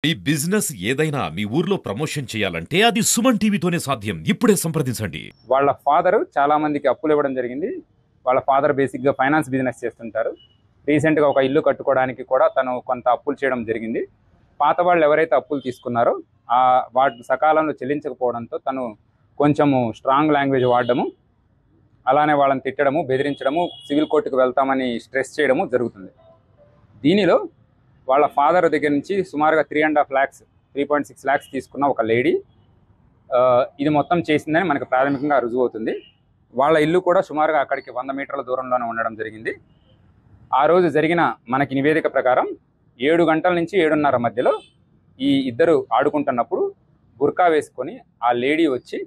ఈ బిజినెస్ ఏదైనా మీ ఊర్లో ప్రమోషన్ చేయాలంటే అది సుమన్ టీవీతోనే సాధ్యం. ఇప్పుడే సంప్రదించండి. వాళ్ళ ఫాదర్ చాలా మందికి అప్పులు ఇవ్వడం జరిగింది. వాళ్ళ ఫాదర్ బేసిక్గా ఫైనాన్స్ బిజినెస్ చేస్తుంటారు. రీసెంట్గా ఒక ఇల్లు కట్టుకోవడానికి కూడా తను కొంత అప్పులు చేయడం జరిగింది. పాత వాళ్ళు ఎవరైతే అప్పులు తీసుకున్నారో వాటి సకాలంలో చెల్లించకపోవడంతో తను కొంచెము స్ట్రాంగ్ లాంగ్వేజ్ వాడడము, అలానే వాళ్ళని తిట్టడము, బెదిరించడము, సివిల్ కోర్టుకు వెళ్తామని స్ట్రెస్ చేయడము జరుగుతుంది. దీనిలో వాళ్ళ ఫాదర్ దగ్గర నుంచి సుమారుగా 3.5 lakhs 3.6 lakhs తీసుకున్న ఒక లేడీ ఇది మొత్తం చేసిందని మనకు ప్రాథమికంగా రుజువు అవుతుంది. వాళ్ళ ఇల్లు కూడా సుమారుగా అక్కడికి 100 మీటర్ల దూరంలోనే ఉండడం జరిగింది. ఆ రోజు జరిగిన మనకి నివేదిక ప్రకారం 7 గంటల నుంచి 7:30 మధ్యలో ఈ ఇద్దరు ఆడుకుంటున్నప్పుడు బుర్కా వేసుకొని ఆ లేడీ వచ్చి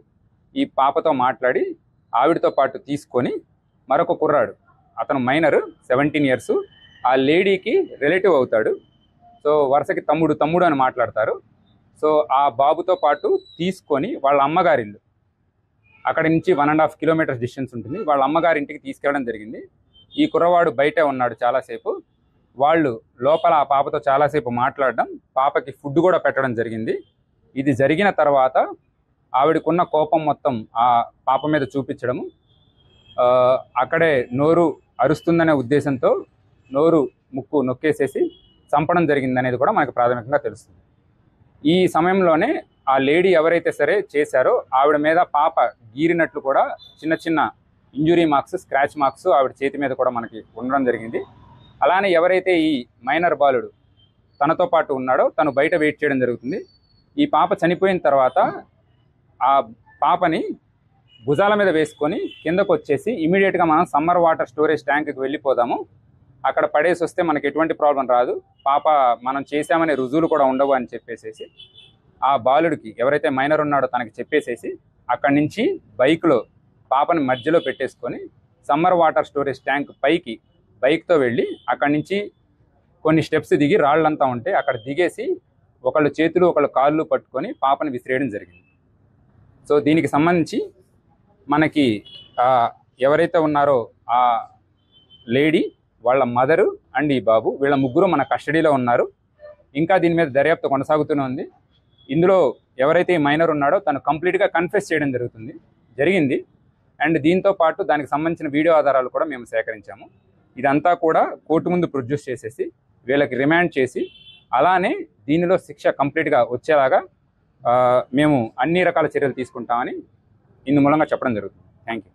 ఈ పాపతో మాట్లాడి ఆవిడతో పాటు తీసుకొని మరొక కుర్రాడు, అతను మైనర్ 17 years, ఆ లేడీకి రిలేటివ్ అవుతాడు. సో వరుసకి తమ్ముడు అని మాట్లాడతారు. సో ఆ బాబుతో పాటు తీసుకొని వాళ్ళ అమ్మగారి ఇల్లు, అక్కడి నుంచి 1.5 kilometers డిస్టెన్స్ ఉంటుంది, వాళ్ళ అమ్మగారి ఇంటికి తీసుకెళ్ళడం జరిగింది. ఈ కుర్రవాడు బయటే ఉన్నాడు చాలాసేపు. వాళ్ళు లోపల ఆ పాపతో చాలాసేపు మాట్లాడడం, పాపకి ఫుడ్ కూడా పెట్టడం జరిగింది. ఇది జరిగిన తర్వాత ఆవిడకున్న కోపం మొత్తం ఆ పాప మీద చూపించడము, అక్కడే నోరు అరుస్తుందనే ఉద్దేశంతో నోరు ముక్కు నొక్కేసేసి చంపడం జరిగిందనేది కూడా మనకు ప్రాథమికంగా తెలుస్తుంది. ఈ సమయంలోనే ఆ లేడీ ఎవరైతే సరే చేశారో ఆవిడ మీద పాప గీరినట్లు కూడా చిన్న చిన్న ఇంజురీ మార్క్స్, స్క్రాచ్ మార్క్స్ ఆవిడ చేతి మీద కూడా మనకి ఉండడం జరిగింది. అలానే ఎవరైతే ఈ మైనర్ బాలుడు తనతో పాటు ఉన్నాడో తను బయట వెయిట్ చేయడం జరుగుతుంది. ఈ పాప చనిపోయిన తర్వాత ఆ పాపని భుజాల మీద వేసుకొని కిందకు వచ్చేసి ఇమీడియట్గా మనం సమ్మర్ వాటర్ స్టోరేజ్ ట్యాంక్కి వెళ్ళిపోదాము, అక్కడ పడేసి వస్తే మనకి ఎటువంటి ప్రాబ్లం రాదు, పాప మనం చేశామనే రుజువులు కూడా ఉండవు అని చెప్పేసేసి ఆ బాలుడికి, ఎవరైతే మైనర్ ఉన్నాడో తనకి చెప్పేసేసి అక్కడి నుంచి బైక్లో పాపని మధ్యలో పెట్టేసుకొని సమ్మర్ వాటర్ స్టోరేజ్ ట్యాంక్ పైకి బైక్తో వెళ్ళి అక్కడి నుంచి కొన్ని స్టెప్స్ దిగి రాళ్ళంతా ఉంటే అక్కడ దిగేసి ఒకళ్ళు చేతులు ఒకళ్ళు కాళ్ళు పట్టుకొని పాపని విసిరేయడం జరిగింది. సో దీనికి సంబంధించి మనకి ఎవరైతే ఉన్నారో ఆ లేడీ, వాళ్ళ మదరు అండ్ ఈ బాబు, వీళ్ళ ముగ్గురు మన కస్టడీలో ఉన్నారు. ఇంకా దీని మీద దర్యాప్తు కొనసాగుతూనే ఉంది. ఇందులో ఎవరైతే ఈ మైనర్ ఉన్నాడో తను కంప్లీట్గా కన్ఫెస్ చేయడం జరిగింది. అండ్ దీంతో పాటు దానికి సంబంధించిన వీడియో ఆధారాలు కూడా మేము సేకరించాము. ఇదంతా కూడా కోర్టు ముందు ప్రొడ్యూస్ చేసేసి వీళ్ళకి రిమాండ్ చేసి, అలానే దీనిలో శిక్ష కంప్లీట్గా వచ్చేలాగా మేము అన్ని రకాల చర్యలు తీసుకుంటామని ఇందు మూలంగా చెప్పడం జరుగుతుంది. Thank you.